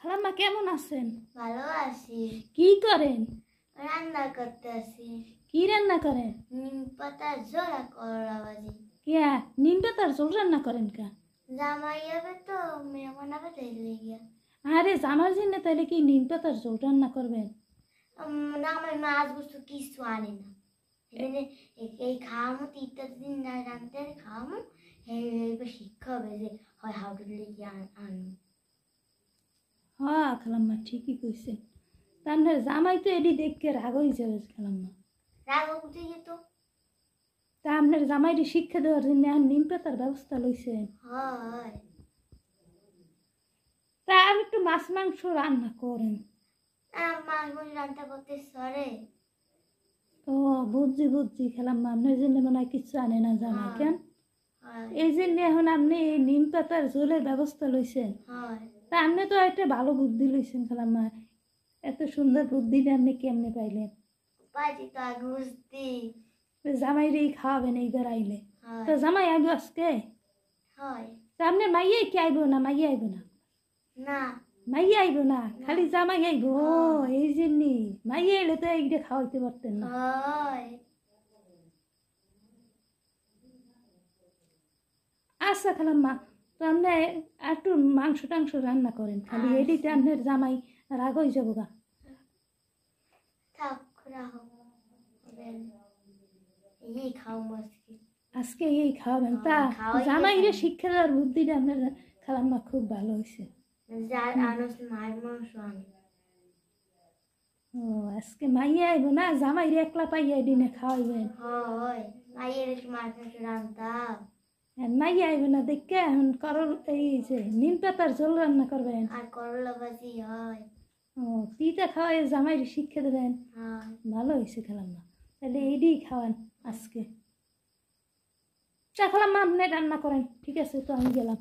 খালাম্মা কেমন আছেন? ভালো আছি। কি করেন? রান্না করতে আছি। কি রান্না করেন? নিম পাতার ঝোলা করলা ভাজি। কিয়া নিম পাতার ঝোল রান্না করেন কা? জামাই হবে তো মেহমান হবে তাই লেগে। আরে জামার জন্য তাহলে কি নিম পাতার ঝোল রান্না করবেন? জামাই মাছ বস্তু কিছু আনে না। এখানে এই খাওয়ামো তিনটা দিন না রাঁধতে খাওয়ামো এইবার শিক্ষা হবে যে হয় হাউটুর লেগে আনবো। হ্যাঁ খালাম্মা ঠিকই কইছেন। তার জামাই তো এডি দেখকে রাগ হয়ে যাবে খালাম্মা। রাগ উঠে যেত। তা আপনার জামাইটি শিক্ষা দেওয়ার জন্য আর নিম পাতার ব্যবস্থা লইছেন। হয় তা আর একটু মাছ মাংস রান্না করেন। মাছ রান্না করতে সরে। ও বুঝছি খালাম্মা, আপনার জন্য মনে হয় কিছু আনে না জামাই কেন? এই জন্য এখন আপনি এই নিম পাতার ঝোলের ব্যবস্থা লইছেন। তা আপনি তো একটা ভালো বুদ্ধি লইছেন খালাম্মা। এত সুন্দর বুদ্ধিটা আপনি কেমনে পাইলেন? পাইছি তো আগে বুঝতি। জামাইরেই খাওয়াবেন এইবার আইলে। তো জামাই আইব আজকে? হয় তা আপনার মাইয়াই কি আইব না? মাইয়া আইব না? না মাইয়া আইব না, খালি জামাই আইব। ও এই জন্যই মাইয়া এলে তো এইটা খাওয়াইতে পারতেন না। হয় আচ্ছা খালাম্মা, তো আপনি একটু মাংস টাংস রান্না করেন, খালি এডিতে আপনার জামাই রাগ হয়ে যাবো গা। থাক রাখো এই খাও আজকে। আজকে এই খাওয়াবেন? তা জামাইরে শিক্ষা দেওয়ার বুদ্ধিটা আপনার খালাম্মা খুব ভালো হয়েছে। যার আনস মাছ মাংস আনে। ও আজকে মাইয়া আইব না, জামাইরে একলা পাইয়া দিনে খাওয়াইবেন। হয় মায়ের একটু মাছ মাংস রান্তাম। মাইয়া আইব না দেখে এখন করল এই যে নিম পাতার ঝোল রান্না করবেন আর করলা ভাজি হয়। ও তিতা খাওয়াই জামাইরে শিক্ষা দেবেন। হয় ভালো হয়েছে খালাম্মা, তাহলে এইটাই খাওয়ান আজকে। চা খালাম্মা আপনি রান্না করেন, ঠিক আছে তো আমি গেলাম।